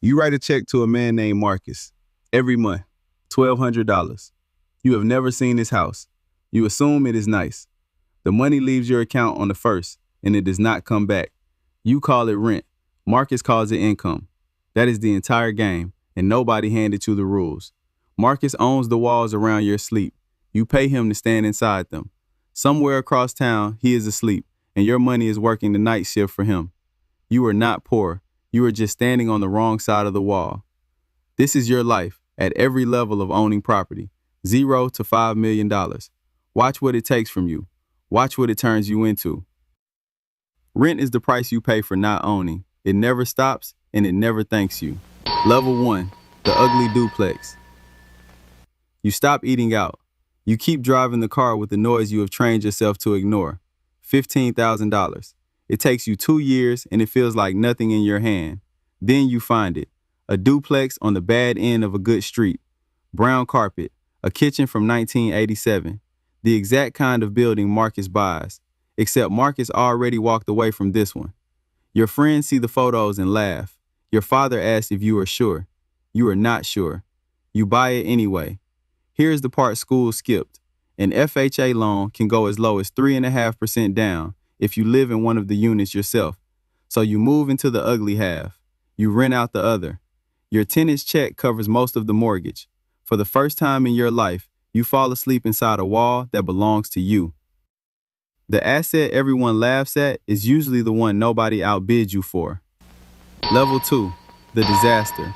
You write a check to a man named Marcus every month, $1,200. You have never seen his house. You assume it is nice. The money leaves your account on the first, and it does not come back. You call it rent. Marcus calls it income. That is the entire game, and nobody handed you the rules. Marcus owns the walls around your sleep. You pay him to stand inside them. Somewhere across town, he is asleep, and your money is working the night shift for him. You are not poor. You are just standing on the wrong side of the wall. This is your life at every level of owning property, $0 to $5 million. Watch what it takes from you. Watch what it turns you into. Rent is the price you pay for not owning. It never stops and it never thanks you. Level 1, the ugly duplex. You stop eating out. You keep driving the car with the noise you have trained yourself to ignore. $15,000. It takes you 2 years and it feels like nothing in your hand. Then you find it. A duplex on the bad end of a good street. Brown carpet. A kitchen from 1987. The exact kind of building Marcus buys. Except Marcus already walked away from this one. Your friends see the photos and laugh. Your father asks if you are sure. You are not sure. You buy it anyway. Here's the part school skipped. An FHA loan can go as low as 3.5% down if you live in one of the units yourself. So you move into the ugly half. You rent out the other. Your tenant's check covers most of the mortgage. For the first time in your life, you fall asleep inside a wall that belongs to you. The asset everyone laughs at is usually the one nobody outbids you for. Level 2, the disaster.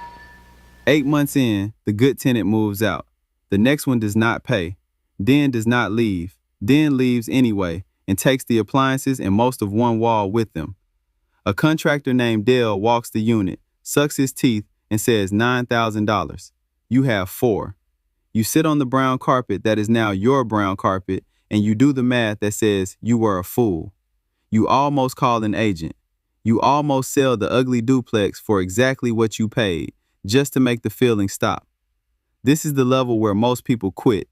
8 months in, the good tenant moves out. The next one does not pay, then does not leave, then leaves anyway, and takes the appliances and most of one wall with them. A contractor named Dale walks the unit, sucks his teeth, and says $9,000. You have 4. You sit on the brown carpet that is now your brown carpet, and you do the math that says you were a fool. You almost call an agent. You almost sell the ugly duplex for exactly what you paid, just to make the feeling stop. This is the level where most people quit.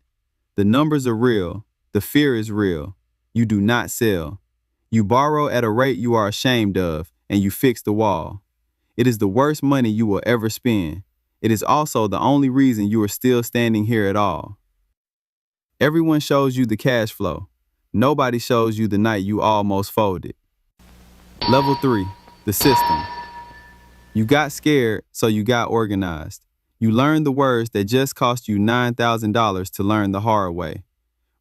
The numbers are real. The fear is real. You do not sell. You borrow at a rate you are ashamed of, and you fix the wall. It is the worst money you will ever spend. It is also the only reason you are still standing here at all. Everyone shows you the cash flow. Nobody shows you the night you almost folded. Level 3, the system. You got scared, so you got organized. You learned the words that just cost you $9,000 to learn the hard way.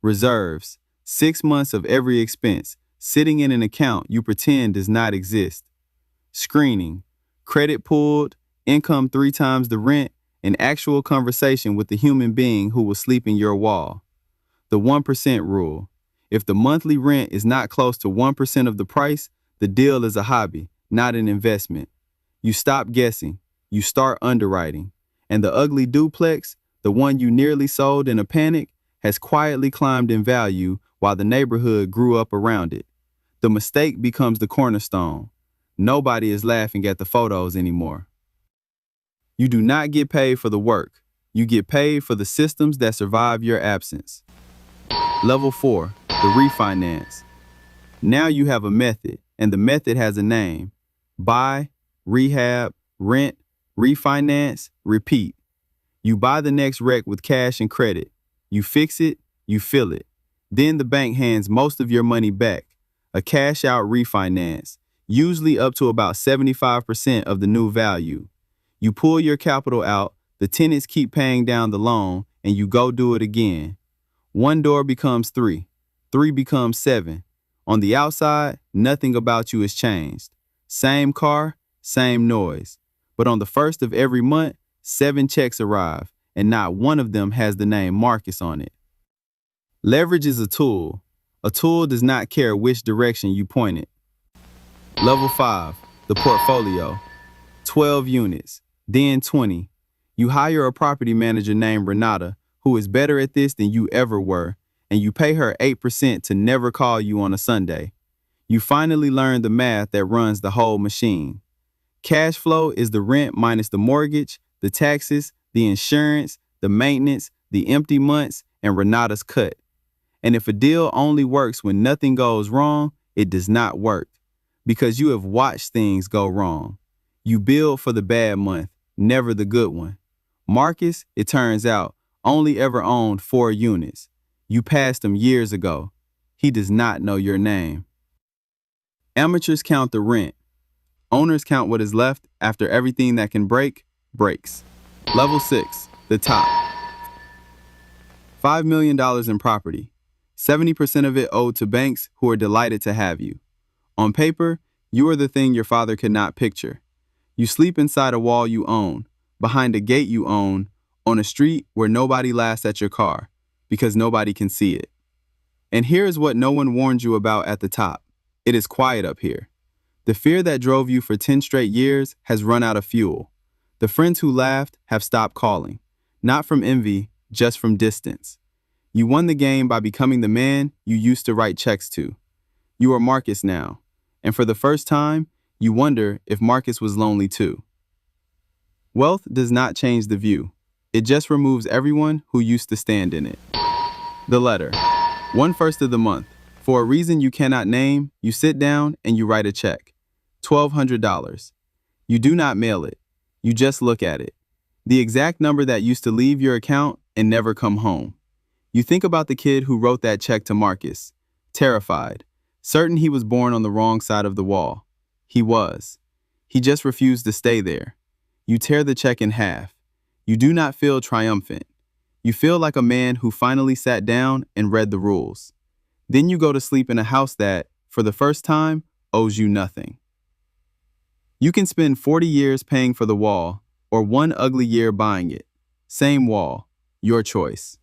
Reserves, 6 months of every expense, sitting in an account you pretend does not exist. Screening, credit pulled, income 3 times the rent, an actual conversation with the human being who will sleep in your wall. The 1% rule. If the monthly rent is not close to 1% of the price, the deal is a hobby, not an investment. You stop guessing. You start underwriting. And the ugly duplex, the one you nearly sold in a panic, has quietly climbed in value while the neighborhood grew up around it. The mistake becomes the cornerstone. Nobody is laughing at the photos anymore. You do not get paid for the work. You get paid for the systems that survive your absence. Level 4, the refinance. Now you have a method, and the method has a name. Buy, rehab, rent, refinance, repeat. You buy the next wreck with cash and credit. You fix it, you fill it. Then the bank hands most of your money back. A cash out refinance, usually up to about 75% of the new value. You pull your capital out, the tenants keep paying down the loan, and you go do it again. 1 door becomes 3. 3 becomes 7. On the outside, nothing about you has changed. Same car, same noise. But on the first of every month, 7 checks arrive, and not one of them has the name Marcus on it. Leverage is a tool. A tool does not care which direction you point it. Level 5, the portfolio. 12 units, then 20. You hire a property manager named Renata, who is better at this than you ever were, and you pay her 8% to never call you on a Sunday. You finally learn the math that runs the whole machine. Cash flow is the rent minus the mortgage, the taxes, the insurance, the maintenance, the empty months, and Renata's cut. And if a deal only works when nothing goes wrong, it does not work, because you have watched things go wrong. You build for the bad month. never the good one. Marcus, it turns out, only ever owned 4 units. You passed him years ago. He does not know your name. Amateurs count the rent. Owners count what is left after everything that can break, breaks. Level 6, the top. $5 million in property. 70% of it owed to banks who are delighted to have you. On paper, you are the thing your father could not picture. You sleep inside a wall you own, behind a gate you own, on a street where nobody laughs at your car, because nobody can see it. And here is what no one warned you about at the top. It is quiet up here. The fear that drove you for 10 straight years has run out of fuel. The friends who laughed have stopped calling, not from envy, just from distance. You won the game by becoming the man you used to write checks to. You are Marcus now, and for the first time, you wonder if Marcus was lonely too. Wealth does not change the view. It just removes everyone who used to stand in it. The letter. 1/1 of the month. For a reason you cannot name, you sit down and you write a check. $1,200. You do not mail it. You just look at it. The exact number that used to leave your account and never come home. You think about the kid who wrote that check to Marcus, terrified, certain he was born on the wrong side of the wall. He was. He just refused to stay there. You tear the check in half. You do not feel triumphant. You feel like a man who finally sat down and read the rules. Then you go to sleep in a house that, for the first time, owes you nothing. You can spend 40 years paying for the wall, or one ugly year buying it. Same wall, your choice.